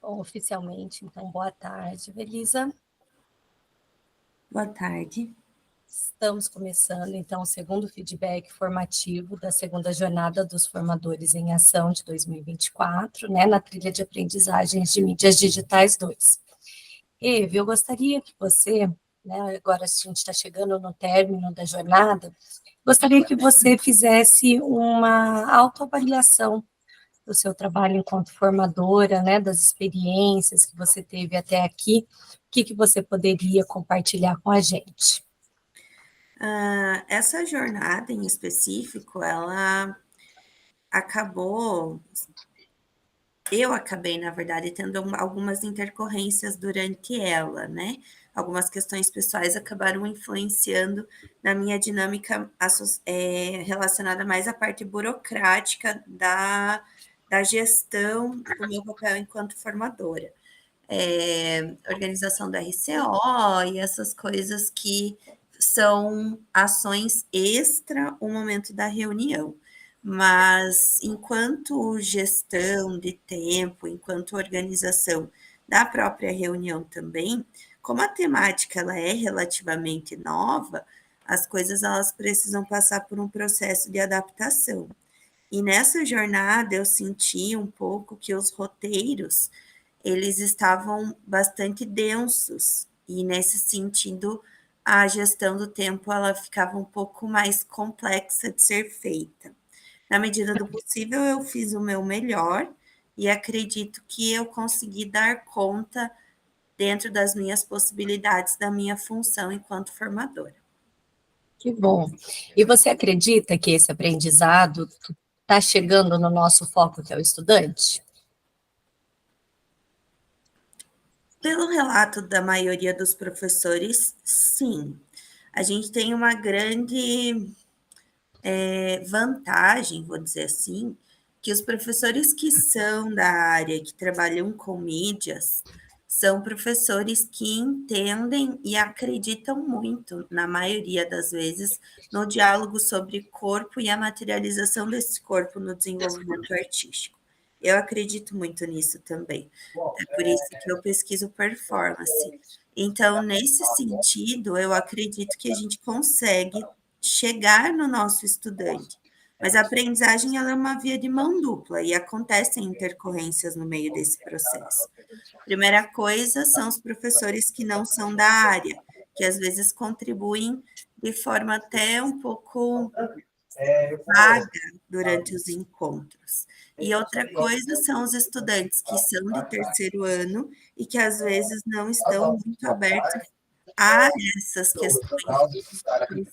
oficialmente, então boa tarde, Belisa. Boa tarde. Estamos começando, então, o segundo feedback formativo da segunda jornada dos formadores em ação de 2024, né, na trilha de aprendizagens de mídias digitais 2. Eve, eu gostaria que você, né, agora a gente está chegando no término da jornada, gostaria que você fizesse uma autoavaliação do seu trabalho enquanto formadora, né, das experiências que você teve até aqui, o que você poderia compartilhar com a gente? Essa jornada em específico, ela acabou... Eu acabei, na verdade, tendo algumas intercorrências durante ela, né? Algumas questões pessoais acabaram influenciando na minha dinâmica relacionada mais à parte burocrática da gestão do meu papel enquanto formadora. Organização do RCO e essas coisas que são ações extra o momento da reunião. Mas enquanto gestão de tempo, enquanto organização da própria reunião também, como a temática ela é relativamente nova, as coisas elas precisam passar por um processo de adaptação. E nessa jornada eu senti um pouco que os roteiros eles estavam bastante densos, e nesse sentido, a gestão do tempo ela ficava um pouco mais complexa de ser feita. Na medida do possível, eu fiz o meu melhor e acredito que eu consegui dar conta dentro das minhas possibilidades da minha função enquanto formadora. Que bom. E você acredita que esse aprendizado está chegando no nosso foco, que é o estudante? Pelo relato da maioria dos professores, sim. A gente tem uma grande vantagem, vou dizer assim, que os professores que são da área, que trabalham com mídias, são professores que entendem e acreditam muito, na maioria das vezes, no diálogo sobre corpo e a materialização desse corpo no desenvolvimento artístico. Eu acredito muito nisso também. É por isso que eu pesquiso performance. Então, nesse sentido, eu acredito que a gente consegue chegar no nosso estudante. Mas a aprendizagem ela é uma via de mão dupla e acontecem intercorrências no meio desse processo. Primeira coisa são os professores que não são da área, que às vezes contribuem de forma até um pouco vaga durante os encontros. E outra coisa são os estudantes que são de terceiro ano e que às vezes não estão muito abertos a essas questões de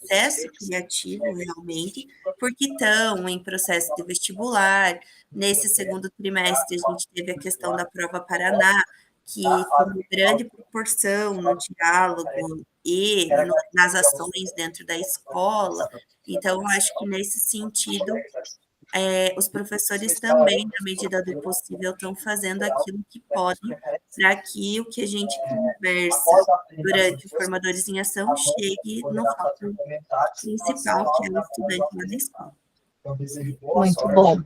processo criativo realmente, porque estão em processo de vestibular. Nesse segundo trimestre, a gente teve a questão da prova Paraná, que foi uma grande proporção no diálogo e nas ações dentro da escola. Então, eu acho que nesse sentido, os professores também, na medida do possível, estão fazendo aquilo que podem para que o que a gente conversa durante o Formadores em Ação chegue no foco principal, que é o estudante lá na escola. Muito bom.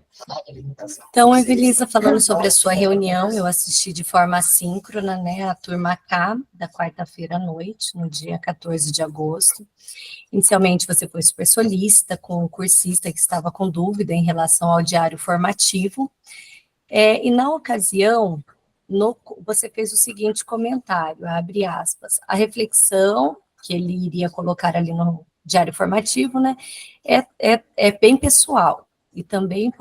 Então, Evelisa, falando sobre a sua reunião, eu assisti de forma assíncrona, né, a turma K, da quarta-feira à noite, no dia 14 de agosto. Inicialmente, você foi super solícita com o cursista que estava com dúvida em relação ao diário formativo, e na ocasião, você fez o seguinte comentário, abre aspas, a reflexão que ele iria colocar ali no diário formativo, né, é bem pessoal, e também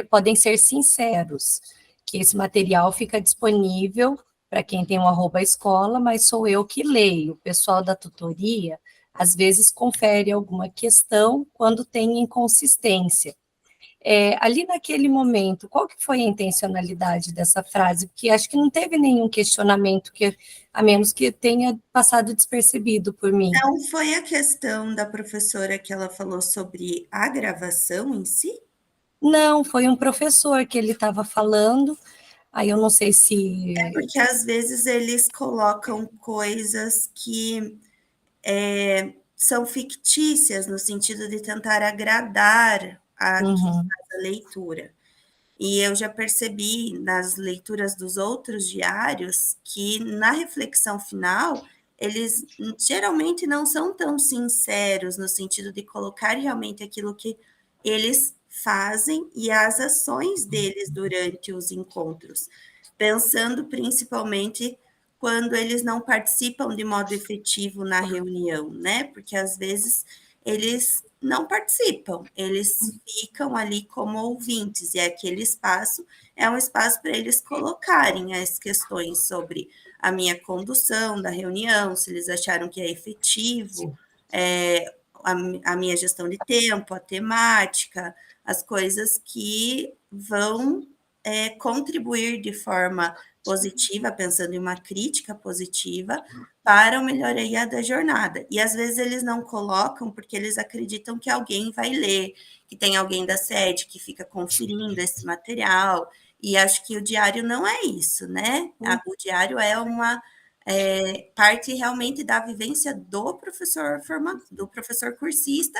podem ser sinceros, que esse material fica disponível para quem tem um @escola, mas sou eu que leio, o pessoal da tutoria, às vezes confere alguma questão quando tem inconsistência. Ali naquele momento, qual que foi a intencionalidade dessa frase? Porque acho que não teve nenhum questionamento, a menos que tenha passado despercebido por mim. Não foi a questão da professora que ela falou sobre a gravação em si? Não, foi um professor que ele estava falando, aí eu não sei se... Porque às vezes eles colocam coisas que são fictícias, no sentido de tentar agradar a quem faz a leitura. E eu já percebi nas leituras dos outros diários que na reflexão final eles geralmente não são tão sinceros no sentido de colocar realmente aquilo que eles fazem e as ações deles durante os encontros, pensando principalmente quando eles não participam de modo efetivo na reunião, né? Porque às vezes eles não participam, eles ficam ali como ouvintes, e aquele espaço é um espaço para eles colocarem as questões sobre a minha condução da reunião, se eles acharam que é efetivo, a minha gestão de tempo, a temática, as coisas que vão contribuir de forma positiva, pensando em uma crítica positiva, para a melhoria da jornada. E às vezes eles não colocam porque eles acreditam que alguém vai ler, que tem alguém da sede que fica conferindo esse material. E acho que o diário não é isso, né? O diário é uma parte realmente da vivência do professor cursista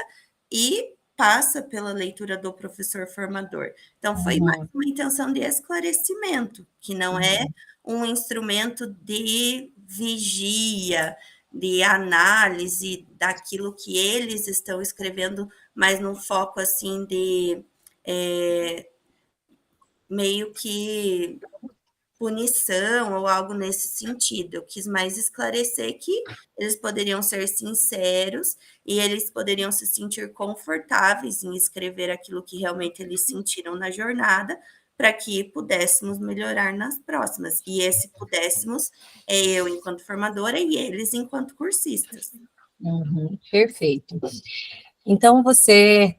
e passa pela leitura do professor formador. Então, foi mais uma intenção de esclarecimento, que não é um instrumento de vigia, de análise daquilo que eles estão escrevendo, mas num foco assim de meio que punição ou algo nesse sentido. Eu quis mais esclarecer que eles poderiam ser sinceros e eles poderiam se sentir confortáveis em escrever aquilo que realmente eles sentiram na jornada, para que pudéssemos melhorar nas próximas. E esse pudéssemos é eu enquanto formadora e eles enquanto cursistas. Perfeito. Então, você,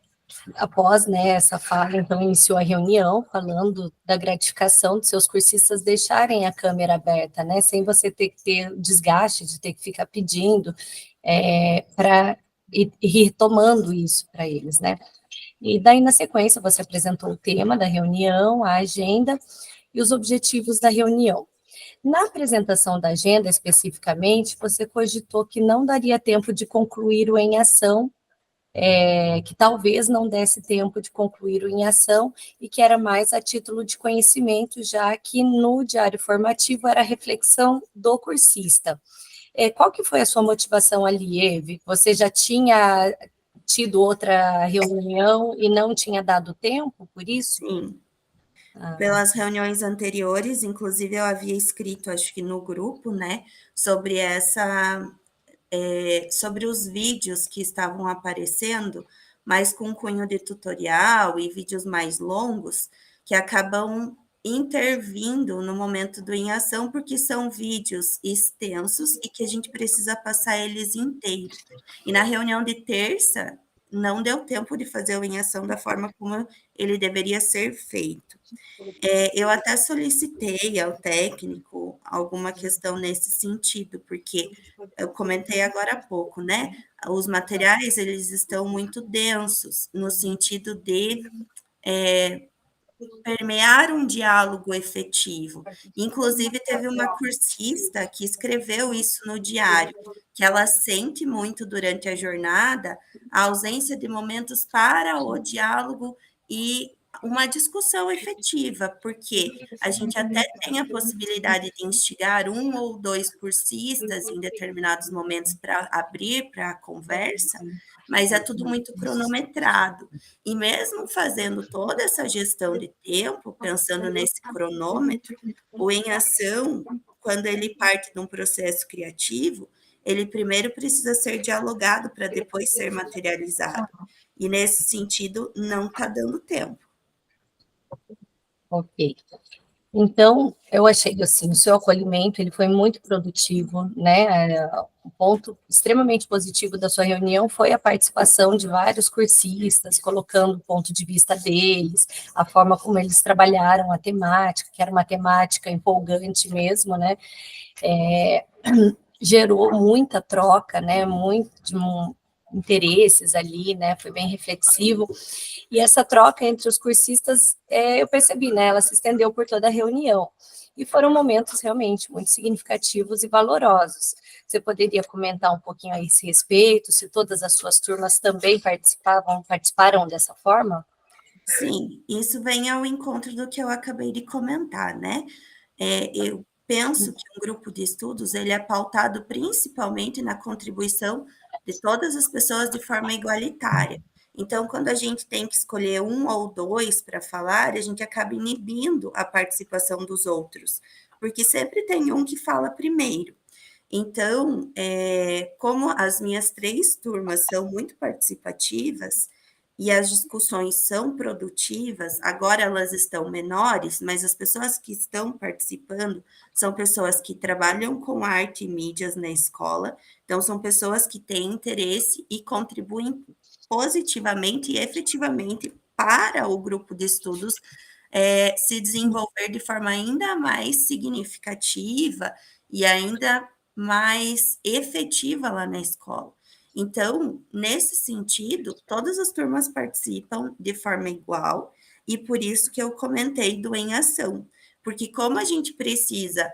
após, né, essa fala, então, iniciou a reunião falando da gratificação de seus cursistas deixarem a câmera aberta, né, sem você ter que ter desgaste de ter que ficar pedindo para ir retomando isso para eles, né. E daí, na sequência, você apresentou o tema da reunião, a agenda e os objetivos da reunião. Na apresentação da agenda, especificamente, você cogitou que não daria tempo de concluir o em ação, que talvez não desse tempo de concluir o em ação e que era mais a título de conhecimento, já que no diário formativo era a reflexão do cursista. Qual que foi a sua motivação ali, Eve? Você já tinha tido outra reunião e não tinha dado tempo por isso? Sim. Pelas reuniões anteriores, inclusive eu havia escrito, acho que no grupo, né, sobre sobre os vídeos que estavam aparecendo, mas com cunho de tutorial e vídeos mais longos, que acabam intervindo no momento do em ação, porque são vídeos extensos e que a gente precisa passar eles inteiros. E na reunião de terça, não deu tempo de fazer o em ação da forma como ele deveria ser feito. Eu até solicitei ao técnico alguma questão nesse sentido, porque eu comentei agora há pouco, né? Os materiais, eles estão muito densos, no sentido de permear um diálogo efetivo. Inclusive, teve uma cursista que escreveu isso no diário, que ela sente muito durante a jornada a ausência de momentos para o diálogo e uma discussão efetiva, porque a gente até tem a possibilidade de instigar um ou dois cursistas em determinados momentos para abrir para a conversa, mas é tudo muito cronometrado. E mesmo fazendo toda essa gestão de tempo, pensando nesse cronômetro, o em ação, quando ele parte de um processo criativo, ele primeiro precisa ser dialogado para depois ser materializado. E nesse sentido, não está dando tempo. Ok. Então, eu achei, assim, o seu acolhimento, ele foi muito produtivo, né, um ponto extremamente positivo da sua reunião foi a participação de vários cursistas, colocando o ponto de vista deles, a forma como eles trabalharam a temática, que era uma temática empolgante mesmo, né, gerou muita troca, né, interesses ali, né, foi bem reflexivo, e essa troca entre os cursistas, eu percebi, né, ela se estendeu por toda a reunião, e foram momentos realmente muito significativos e valorosos. Você poderia comentar um pouquinho a esse respeito, se todas as suas turmas também participaram dessa forma? Sim, isso vem ao encontro do que eu acabei de comentar, né? Eu penso que um grupo de estudos ele é pautado principalmente na contribuição de todas as pessoas de forma igualitária. Então, quando a gente tem que escolher um ou dois para falar, a gente acaba inibindo a participação dos outros, porque sempre tem um que fala primeiro. Então, como as minhas 3 turmas são muito participativas e as discussões são produtivas, agora elas estão menores, mas as pessoas que estão participando são pessoas que trabalham com arte e mídias na escola, então são pessoas que têm interesse e contribuem positivamente e efetivamente para o grupo de estudos se desenvolver de forma ainda mais significativa e ainda mais efetiva lá na escola. Então, nesse sentido, todas as turmas participam de forma igual, e por isso que eu comentei do em ação, porque como a gente precisa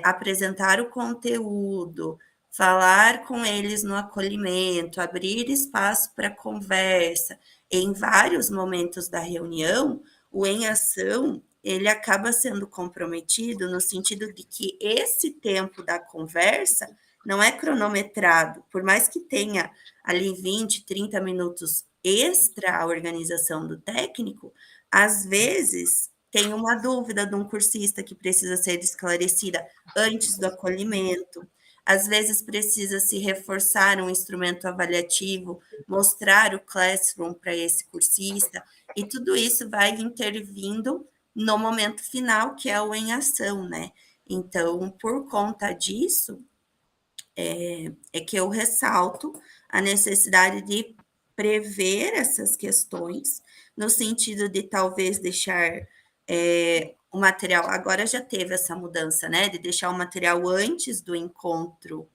apresentar o conteúdo, falar com eles no acolhimento, abrir espaço para conversa em vários momentos da reunião, o em ação ele acaba sendo comprometido no sentido de que esse tempo da conversa não é cronometrado, por mais que tenha ali 20, 30 minutos extra a organização do técnico, às vezes tem uma dúvida de um cursista que precisa ser esclarecida antes do acolhimento, às vezes precisa se reforçar um instrumento avaliativo, mostrar o classroom para esse cursista, e tudo isso vai intervindo no momento final, que é o em ação, né? Então, por conta disso, é que eu ressalto a necessidade de prever essas questões, no sentido de talvez deixar o material. Agora já teve essa mudança, né? De deixar o material antes do encontro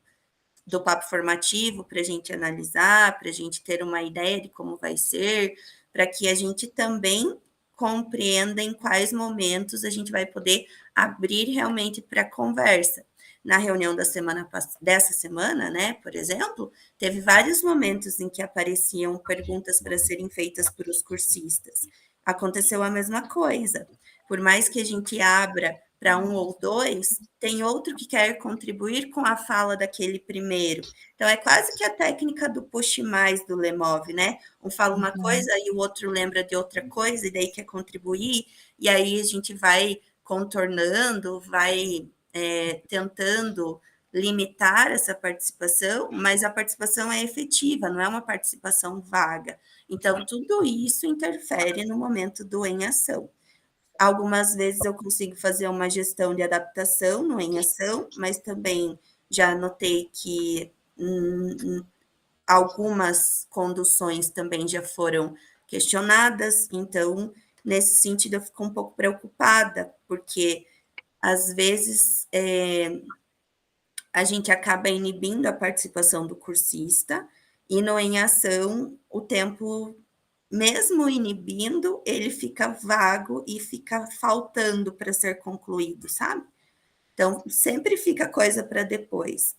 do papo formativo para a gente analisar, para a gente ter uma ideia de como vai ser, para que a gente também compreenda em quais momentos a gente vai poder abrir realmente para conversa. Na reunião dessa semana, né, por exemplo, teve vários momentos em que apareciam perguntas para serem feitas para os cursistas. Aconteceu a mesma coisa. Por mais que a gente abra para um ou dois, tem outro que quer contribuir com a fala daquele primeiro. Então, é quase que a técnica do puxe mais do Lemov, né? Um fala uma coisa e o outro lembra de outra coisa, e daí quer contribuir, e aí a gente vai contornando, vai tentando limitar essa participação, mas a participação é efetiva, não é uma participação vaga. Então, tudo isso interfere no momento do em ação. Algumas vezes eu consigo fazer uma gestão de adaptação no em ação, mas também já notei que algumas conduções também já foram questionadas, então, nesse sentido, eu fico um pouco preocupada, porque às vezes a gente acaba inibindo a participação do cursista, e no em ação, o tempo, mesmo inibindo, ele fica vago e fica faltando para ser concluído, sabe? Então, sempre fica coisa para depois.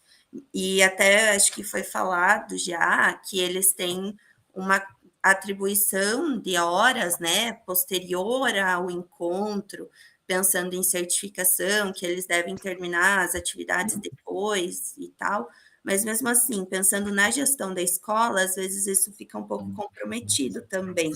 E até acho que foi falado já que eles têm uma atribuição de horas, né, posterior ao encontro, pensando em certificação, que eles devem terminar as atividades depois e tal, mas mesmo assim, pensando na gestão da escola, às vezes isso fica um pouco comprometido também,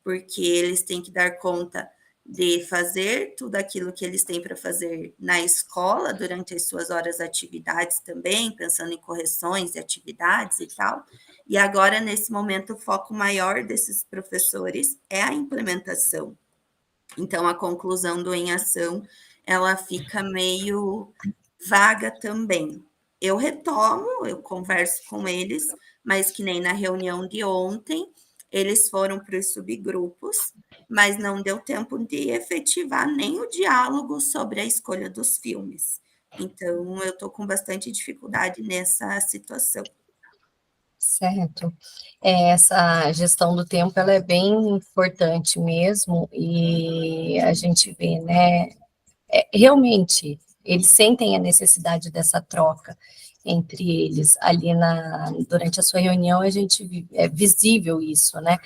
porque eles têm que dar conta de fazer tudo aquilo que eles têm para fazer na escola durante as suas horas de atividades também, pensando em correções de atividades e tal. E agora, nesse momento, o foco maior desses professores é a implementação. Então, a conclusão do em ação, ela fica meio vaga também. Eu retomo, eu converso com eles, mas que nem na reunião de ontem, eles foram para os subgrupos, mas não deu tempo de efetivar nem o diálogo sobre a escolha dos filmes. Então, eu estou com bastante dificuldade nessa situação. Certo. Essa gestão do tempo, ela é bem importante mesmo, e a gente vê, né, realmente, eles sentem a necessidade dessa troca, entre eles ali durante a sua reunião, é visível isso, né?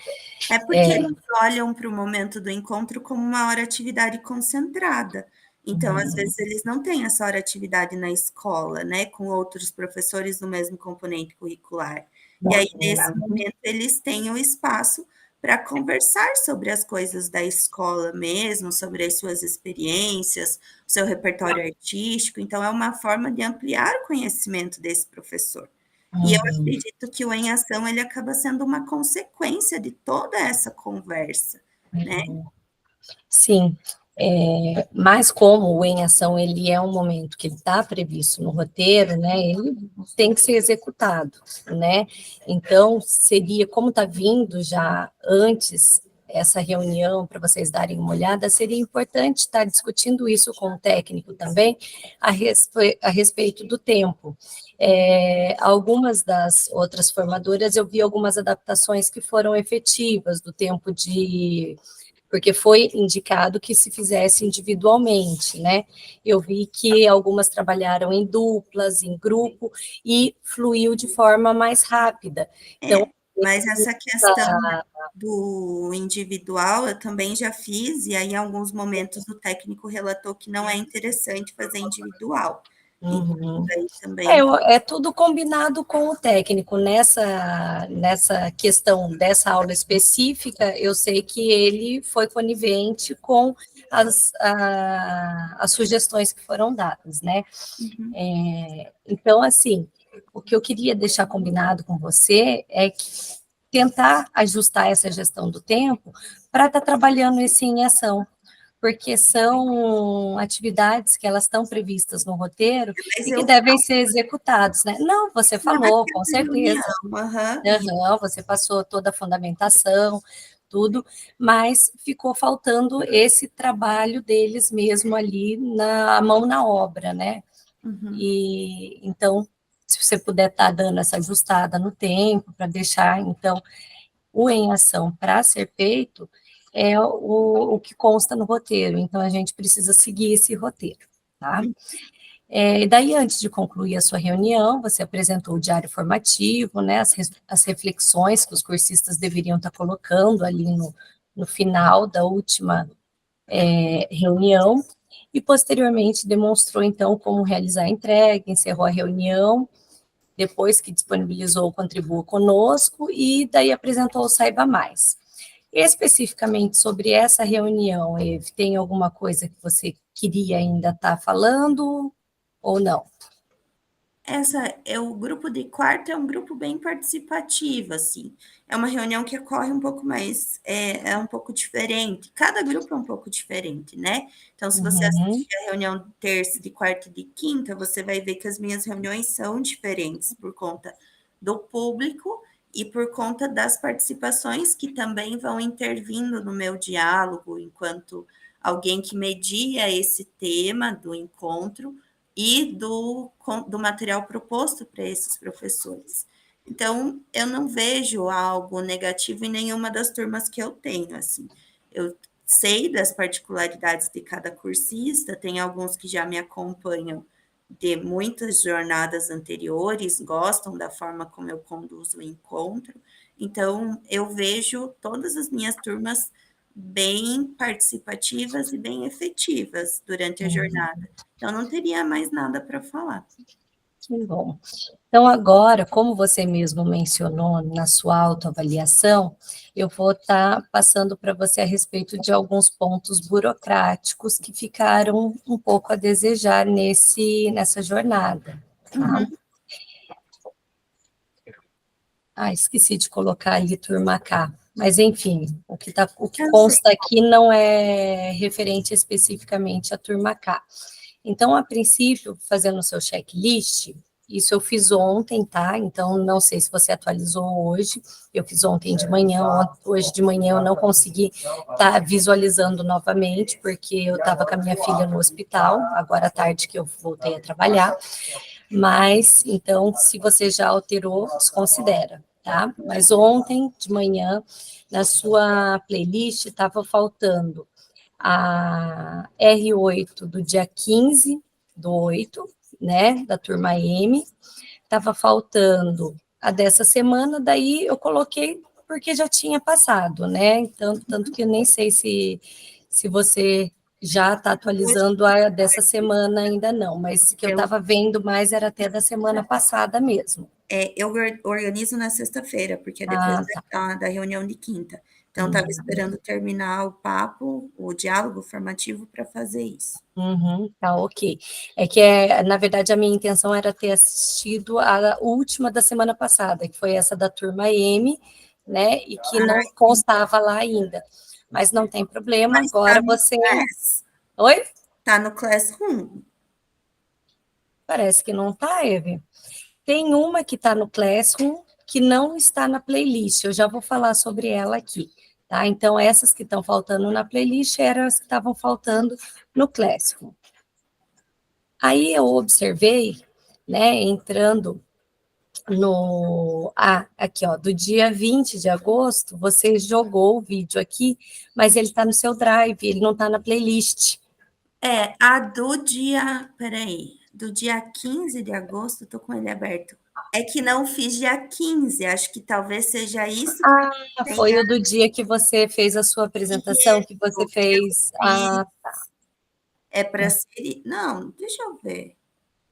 É porque eles olham para o momento do encontro como uma hora atividade concentrada. Então, às vezes, eles não têm essa hora atividade na escola, né, com outros professores do mesmo componente curricular. E aí, nesse momento, eles têm o espaço para conversar sobre as coisas da escola mesmo, sobre as suas experiências, o seu repertório artístico. Então, é uma forma de ampliar o conhecimento desse professor. E eu acredito que o Em Ação ele acaba sendo uma consequência de toda essa conversa, né? Sim, mas como o Em Ação ele é um momento que ele está previsto no roteiro, né? Ele tem que ser executado, né? Então seria como está vindo já antes essa reunião para vocês darem uma olhada, seria importante estar discutindo isso com o técnico também a respeito do tempo. Algumas das outras formadoras eu vi algumas adaptações que foram efetivas do tempo porque foi indicado que se fizesse individualmente, né? Eu vi que algumas trabalharam em duplas, em grupo, e fluiu de forma mais rápida. Então, mas essa questão do individual eu também já fiz, e aí em alguns momentos o técnico relatou que não é interessante fazer individual. Então, aí também... É tudo combinado com o técnico. Nessa questão dessa aula específica, eu sei que ele foi conivente com as sugestões que foram dadas, né? Então, assim, o que eu queria deixar combinado com você é que tentar ajustar essa gestão do tempo para estar trabalhando esse em ação, porque são atividades que elas estão previstas no roteiro e que devem ser executados, né? Não, você falou, com certeza. Você passou toda a fundamentação, tudo, mas ficou faltando esse trabalho deles mesmo ali na mão na obra, né? E então, se você puder estar dando essa ajustada no tempo, para deixar, então, o em ação para ser feito é o que consta no roteiro, então a gente precisa seguir esse roteiro, tá? E daí, antes de concluir a sua reunião, você apresentou o diário formativo, né, as reflexões que os cursistas deveriam estar colocando ali no final da última reunião, e posteriormente demonstrou, então, como realizar a entrega, encerrou a reunião, depois que disponibilizou o Contribua Conosco, e daí apresentou o Saiba Mais. Especificamente sobre essa reunião, Eve, tem alguma coisa que você queria ainda estar falando ou não? O grupo de quarto é um grupo bem participativo, assim. É uma reunião que ocorre um pouco mais, é um pouco diferente. Cada grupo é um pouco diferente, né? Então, se você assistir a reunião de terça, de quarta e de quinta, você vai ver que as minhas reuniões são diferentes por conta do público e por conta das participações que também vão intervindo no meu diálogo, enquanto alguém que media esse tema do encontro e do material proposto para esses professores. Então, eu não vejo algo negativo em nenhuma das turmas que eu tenho, assim. Eu sei das particularidades de cada cursista, tem alguns que já me acompanham de muitas jornadas anteriores, gostam da forma como eu conduzo o encontro. Então, eu vejo todas as minhas turmas bem participativas e bem efetivas durante a jornada. Então, não teria mais nada para falar. Que bom. Então, agora, como você mesmo mencionou na sua autoavaliação, eu vou estar passando para você a respeito de alguns pontos burocráticos que ficaram um pouco a desejar nessa jornada. Tá? Esqueci de colocar ali turma K. Mas, enfim, o que consta aqui não é referente especificamente à turma K. Então, a princípio, fazendo o seu checklist, isso eu fiz ontem, tá? Então, não sei se você atualizou hoje, eu fiz ontem de manhã, hoje de manhã eu não consegui estar visualizando novamente, porque eu estava com a minha filha no hospital, agora à tarde que eu voltei a trabalhar, mas, então, se você já alterou, desconsidera, tá? Mas ontem de manhã, na sua playlist, estava faltando a R8 do dia 15 do 8, né, da turma M, estava faltando a dessa semana, daí eu coloquei porque já tinha passado, né? Então, tanto que eu nem sei se você já está atualizando a dessa semana ainda não, mas que eu estava vendo mais era até da semana passada mesmo. Eu organizo na sexta-feira, porque é depois da reunião de quinta. Então, estava esperando terminar o papo, o diálogo formativo para fazer isso. Tá, ok. É que, na verdade, a minha intenção era ter assistido a última da semana passada, que foi essa da turma M, né, e que não constava lá ainda. Mas não tem problema, Mas agora você... Oi? Tá no Classroom. Parece que não tá, Eve. Tem uma que está no Classroom, que não está na playlist, eu já vou falar sobre ela aqui, tá? Então, essas que estão faltando na playlist eram as que estavam faltando no Classroom. Aí eu observei, né, entrando no... aqui, ó, do dia 20 de agosto, você jogou o vídeo aqui, mas ele está no seu Drive, ele não está na playlist. A do dia... Peraí. Do dia 15 de agosto, tô com ele aberto. É que não fiz dia 15, acho que talvez seja isso. Foi o do dia que você fez a sua apresentação, que você fez... É para ser... Não, deixa eu ver.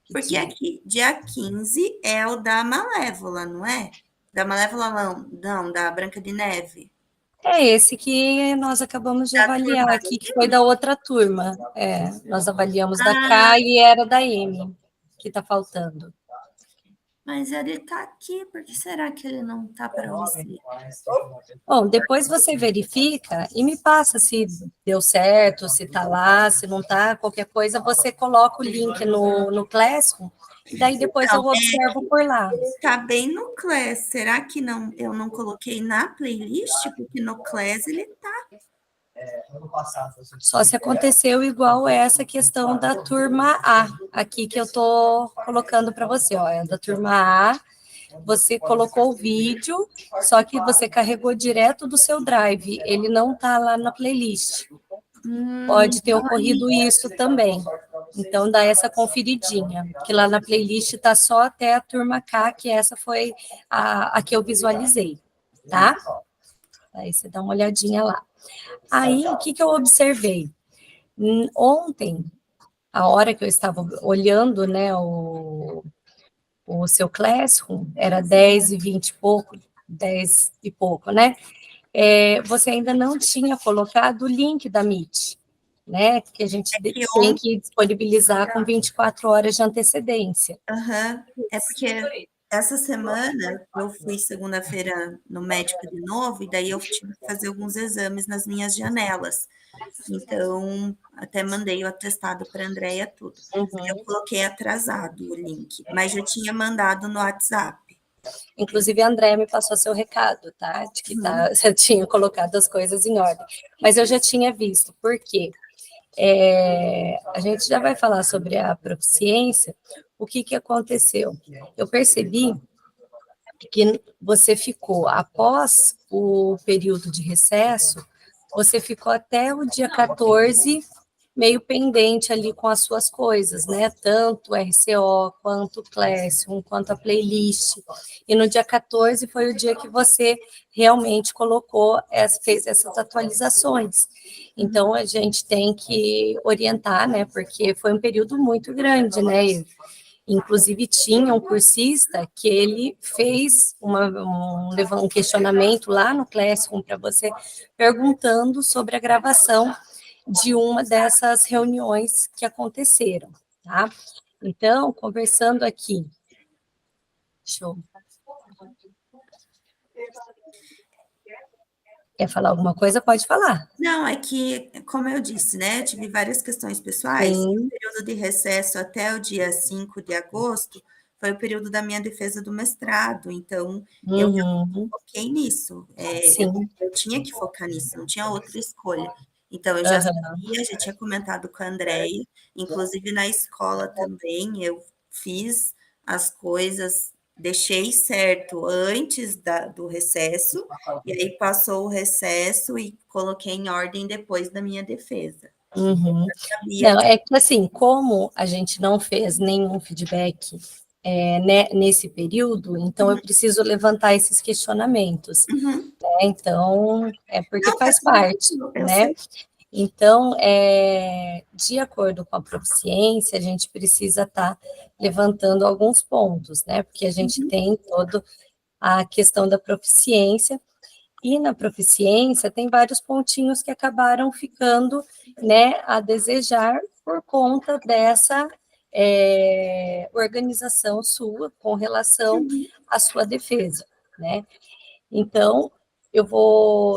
Porque aqui, dia 15 é o da Malévola, não é? Da Malévola, não, da Branca de Neve. É esse que nós acabamos de avaliar aqui, que foi da outra turma. Nós avaliamos da K e era da M, que está faltando. Mas ele está aqui, por que será que ele não está para você? Bom, depois você verifica e me passa se deu certo, se está lá, se não está, qualquer coisa, você coloca o link no Classroom, e daí depois eu observo por lá. Está bem no Class, será que eu não coloquei na playlist? Porque no Class ele está. Só se aconteceu igual essa questão da turma A, aqui que eu estou colocando para você, ó, é da turma A, você colocou o vídeo, só que você carregou direto do seu Drive, ele não está lá na playlist. Pode ter ocorrido isso também. Então, dá essa conferidinha, que lá na playlist está só até a turma K, que essa foi a que eu visualizei, tá? Aí você dá uma olhadinha lá. Aí, o que eu observei? Ontem, a hora que eu estava olhando, né, o seu Classroom, era 10h20 e pouco, 10 e pouco, né? Você ainda não tinha colocado o link da Meet, né? Que a gente tem que disponibilizar com 24 horas de antecedência. É porque essa semana eu fui segunda-feira no médico de novo, e daí eu tive que fazer alguns exames nas minhas janelas. Então, até mandei o atestado para a Andréia tudo. Eu coloquei atrasado o link, mas já tinha mandado no WhatsApp. Inclusive, a Andréia me passou seu recado, tá? De que você tinha colocado as coisas em ordem. Mas eu já tinha visto, por quê? A gente já vai falar sobre a proficiência. O que aconteceu? Eu percebi que você ficou, após o período de recesso, você ficou até o dia 14 meio pendente ali com as suas coisas, né? Tanto o RCO, quanto o Classroom, quanto a playlist. E no dia 14 foi o dia que você realmente fez essas atualizações. Então, a gente tem que orientar, né? Porque foi um período muito grande, né? Inclusive, tinha um cursista que ele fez um questionamento lá no Classroom para você, perguntando sobre a gravação de uma dessas reuniões que aconteceram, tá? Então, conversando aqui, deixa eu... Quer falar alguma coisa? Pode falar. Não, é que, como eu disse, né, tive várias questões pessoais, e o período de recesso até o dia 5 de agosto foi o período da minha defesa do mestrado, então eu foquei nisso, eu tinha que focar nisso, não tinha outra escolha. Então, eu já sabia, já tinha comentado com a Andréia, inclusive na escola também, eu fiz as coisas, deixei certo antes do recesso, e aí passou o recesso e coloquei em ordem depois da minha defesa. Uhum. Sabia Não, é que assim, como a gente não fez nenhum feedback né, nesse período, então eu preciso levantar esses questionamentos, Uhum. né? Então, é porque Não, tá faz parte, tranquilo, eu né? sei. Então, de acordo com a proficiência, a gente precisa estar levantando alguns pontos, né? Porque a gente Uhum. tem toda a questão da proficiência, e na proficiência tem vários pontinhos que acabaram ficando, né, a desejar por conta dessa organização sua com relação Uhum. à sua defesa, né? Então,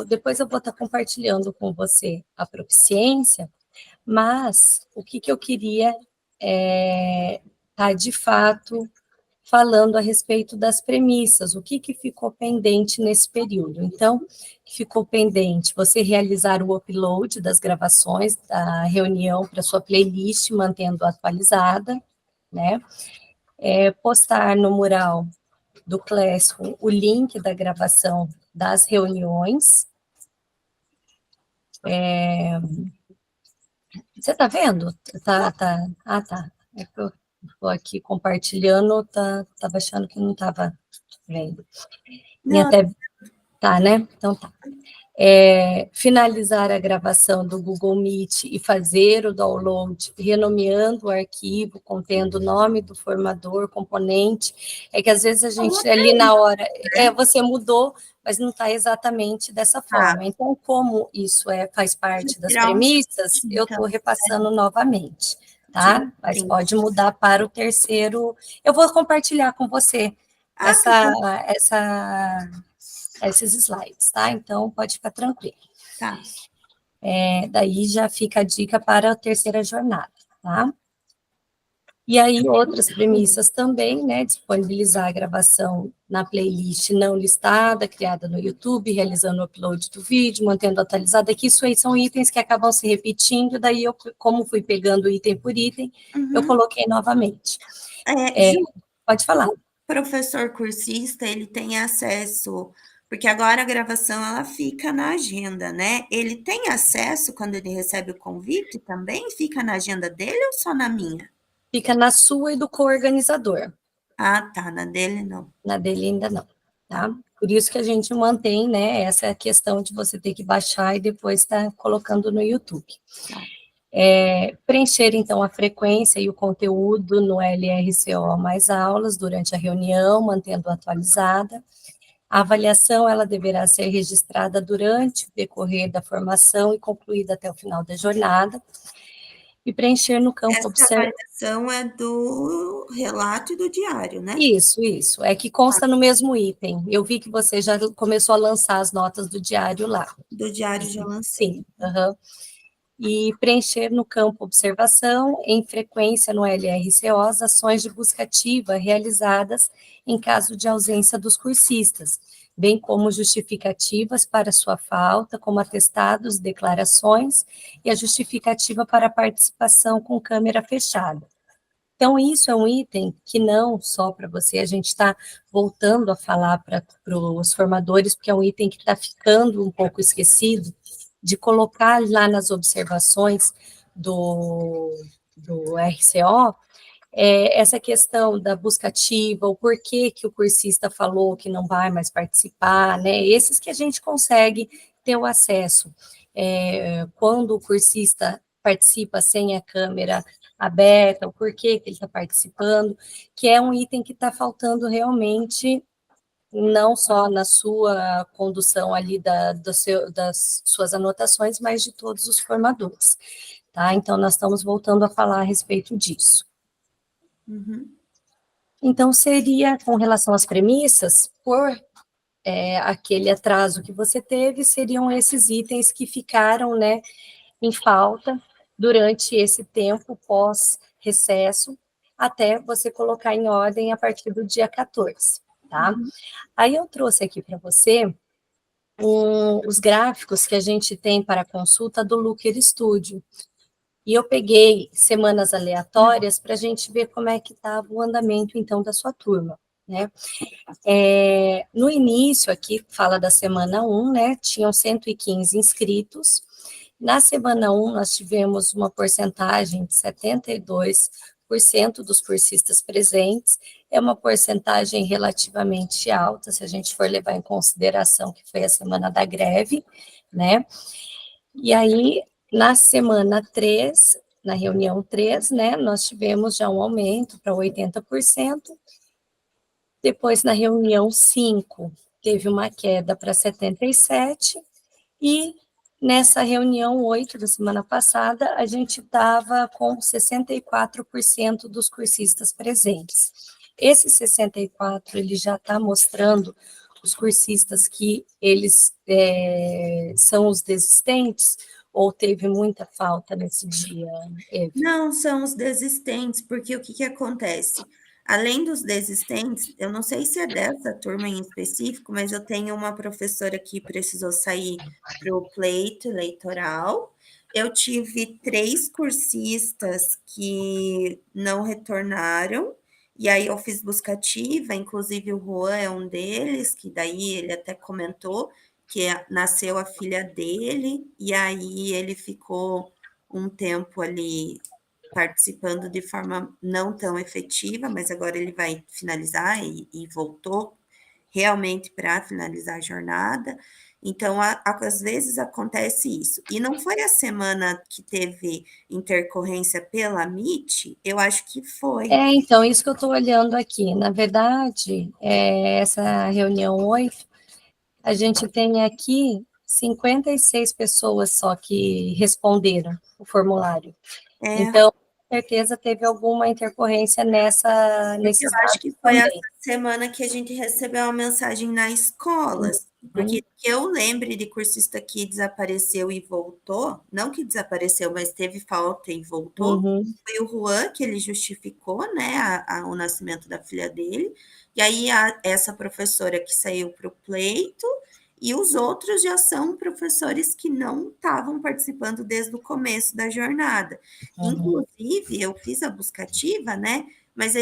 depois eu vou estar compartilhando com você a proficiência, mas o que eu queria tá de fato falando a respeito das premissas, o que ficou pendente nesse período. Então, ficou pendente você realizar o upload das gravações da reunião para sua playlist, mantendo atualizada, né? Postar no mural do Classroom o link da gravação das reuniões. Você está vendo? Tá. Ah, tá. É que eu estou aqui compartilhando, estava achando que não estava vendo. E Não, até tá, né? Então tá. Finalizar a gravação do Google Meet e fazer o download, renomeando o arquivo, contendo o nome do formador, componente. É que às vezes a gente ali na hora, você mudou, mas não está exatamente dessa tá. forma. Então, como isso faz parte das Tirar um premissas, eu então, estou repassando novamente, tira tá? um Mas print. pode mudar para o terceiro. Eu vou compartilhar com você Ah, tá bom. esses slides, tá? Então, pode ficar tranquilo. Tá. Daí já fica a dica para a terceira jornada, tá? E aí, outras premissas também, né? Disponibilizar a gravação na playlist não listada, criada no YouTube, realizando o upload do vídeo, mantendo atualizada, que isso aí são itens que acabam se repetindo, daí eu, como fui pegando item por item, eu Uhum. coloquei novamente. Ju, Pode falar. o professor cursista, ele tem acesso, porque agora a gravação ela fica na agenda, né? Ele tem acesso quando ele recebe o convite também? Fica na agenda dele ou só na minha? Fica na sua e do co-organizador. Ah, tá, na dele não. Na dele ainda não, Tá. tá? Por isso que a gente mantém, né, essa questão de você ter que baixar e depois estar colocando no YouTube. Tá. Preencher, então, a frequência e o conteúdo no LRCO mais aulas durante a reunião, mantendo atualizada. A avaliação, ela deverá ser registrada durante o decorrer da formação e concluída até o final da jornada. E preencher no campo Essa avaliação é do relato e do diário, né? Isso. É que consta no mesmo item. Eu vi que você já começou a lançar as notas do diário lá. Do diário já lancei. Sim. E preencher no campo observação, em frequência no LRCO, as ações de busca ativa realizadas em caso de ausência dos cursistas, bem como justificativas para sua falta, como atestados, declarações, e a justificativa para a participação com câmera fechada. Então, isso é um item que não só para você, a gente está voltando a falar para os formadores, porque é um item que está ficando um pouco esquecido, de colocar lá nas observações do RCO, essa questão da busca ativa, o porquê que o cursista falou que não vai mais participar, né? Esses que a gente consegue ter o acesso. Quando o cursista participa sem a câmera aberta, o porquê que ele está participando, que é um item que está faltando realmente, não só na sua condução ali das suas anotações, mas de todos os formadores, tá? Então, nós estamos voltando a falar a respeito disso. Uhum. Então, seria, com relação às premissas, por aquele atraso que você teve, seriam esses itens que ficaram, né, em falta durante esse tempo pós-recesso, até você colocar em ordem a partir do dia 14, tá? Uhum. Aí eu trouxe aqui para você os gráficos que a gente tem para consulta do Looker Studio. E eu peguei semanas aleatórias para a gente ver como é que estava o andamento, então, da sua turma, né? No início, aqui, fala da semana 1, né? Tinham 115 inscritos, Na semana 1, nós tivemos uma porcentagem de 72% dos cursistas presentes, é uma porcentagem relativamente alta, se a gente for levar em consideração que foi a semana da greve, né? E aí, na semana 3, na reunião 3, né, nós tivemos já um aumento para 80%, depois, na reunião 5, teve uma queda para 77%, e nessa reunião 8 da semana passada, a gente estava com 64% dos cursistas presentes. Esse 64%, ele já está mostrando os cursistas que eles são os desistentes, ou teve muita falta nesse dia, Eve? Não, são os desistentes, porque o que acontece? Além dos desistentes, eu não sei se é dessa turma em específico, mas eu tenho uma professora que precisou sair para o pleito eleitoral. Eu tive 3 cursistas que não retornaram, e aí eu fiz buscativa, inclusive o Juan é um deles, que daí ele até comentou que nasceu a filha dele, e aí ele ficou um tempo ali participando de forma não tão efetiva, mas agora ele vai finalizar e voltou realmente para finalizar a jornada. Então, às vezes acontece isso. E não foi a semana que teve intercorrência pela MIT? Eu acho que foi. Então, isso que eu estou olhando aqui. Na verdade, essa reunião 8, a gente tem aqui 56 pessoas só que responderam o formulário. Então, com certeza teve alguma intercorrência nesses Eu acho dados que foi também. essa semana que a gente recebeu uma mensagem na escola, porque que eu lembre de cursista que desapareceu e voltou, não que desapareceu, mas teve falta e voltou, foi o Juan, que ele justificou, né, o nascimento da filha dele, e aí essa professora que saiu para o pleito, e os outros já são professores que não estavam participando desde o começo da jornada. Inclusive, eu fiz a buscativa, né, mas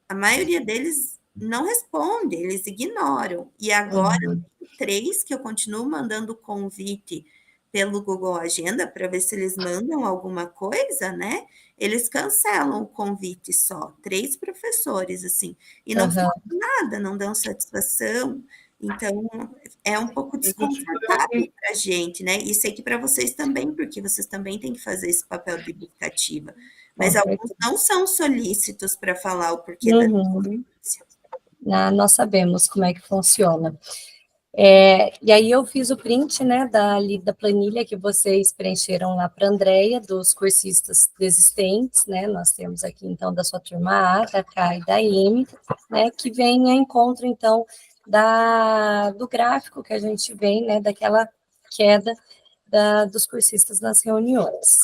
a maioria deles não responde, eles ignoram. E agora, 3 que eu continuo mandando convite pelo Google Agenda para ver se eles mandam alguma coisa, né? Eles cancelam o convite só, 3 professores, assim, e não falam nada, não dão satisfação. Então, é um pouco desconfortável para a gente, né? E sei que para vocês também, porque vocês também têm que fazer esse papel de educativa. Mas alguns não são solícitos para falar o porquê da denúncia. Nós sabemos como é que funciona. E aí eu fiz o print, né, da planilha que vocês preencheram lá para a Andréia, dos cursistas desistentes, né, nós temos aqui, então, da sua turma A, da K e da M, né, que vem a encontro, então, do gráfico que a gente vem, né, daquela queda dos cursistas nas reuniões.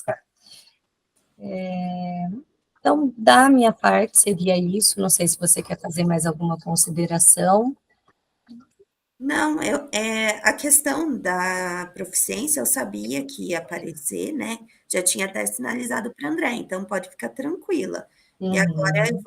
Então, da minha parte, seria isso, não sei se você quer fazer mais alguma consideração. Não, a questão da proficiência eu sabia que ia aparecer, né? Já tinha até sinalizado para André, então pode ficar tranquila. E agora eu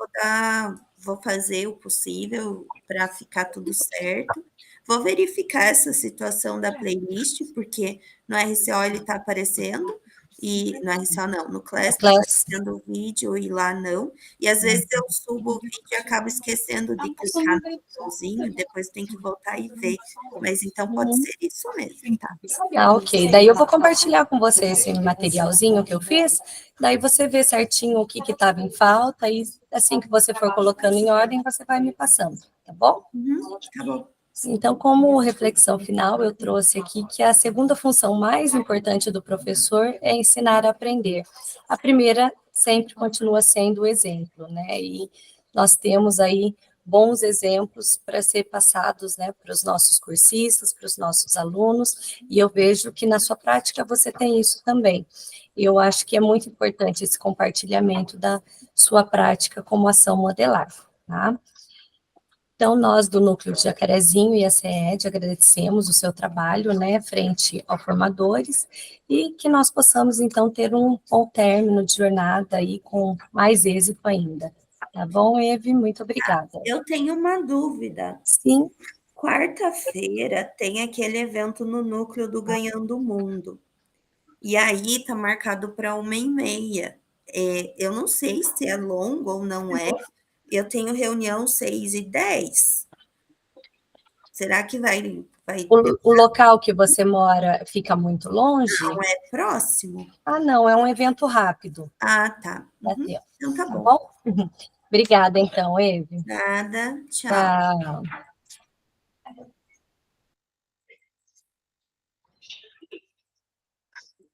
vou fazer o possível para ficar tudo certo. Vou verificar essa situação da playlist, porque no RCO ele está aparecendo, e no RCO não, no Class está aparecendo o vídeo e lá não. E às vezes eu subo o vídeo e acabo esquecendo de clicar no botãozinho, depois tem que voltar e ver. Mas então pode ser isso mesmo, tá? Ok. Daí eu vou compartilhar com você esse materialzinho que eu fiz, daí você vê certinho o que estava em falta, e assim que você for colocando em ordem, você vai me passando, tá bom? Tá bom. Então, como reflexão final, eu trouxe aqui que a segunda função mais importante do professor é ensinar a aprender. A primeira sempre continua sendo o exemplo, né? E nós temos aí bons exemplos para ser passados, né, para os nossos cursistas, para os nossos alunos, e eu vejo que na sua prática você tem isso também. Eu acho que é muito importante esse compartilhamento da sua prática como ação modelar, tá? Então, nós do Núcleo de Jacarezinho e a CED agradecemos o seu trabalho, né, frente aos formadores, e que nós possamos, então, ter um bom término de jornada aí com mais êxito ainda. Tá bom, Eve? Muito obrigada. Eu tenho uma dúvida. Sim. Quarta-feira tem aquele evento no núcleo do Ganhando o Mundo. E aí tá marcado para 1h30. Eu não sei se é longo ou não é. Eu tenho reunião 6h10. Será que vai O local que você mora fica muito longe? Não, é próximo? Ah, não, é um evento rápido. Ah, tá. Dá Uhum. tempo, Então tá tá bom. bom? Obrigada, então, Eve. Nada. Tchau. Tchau.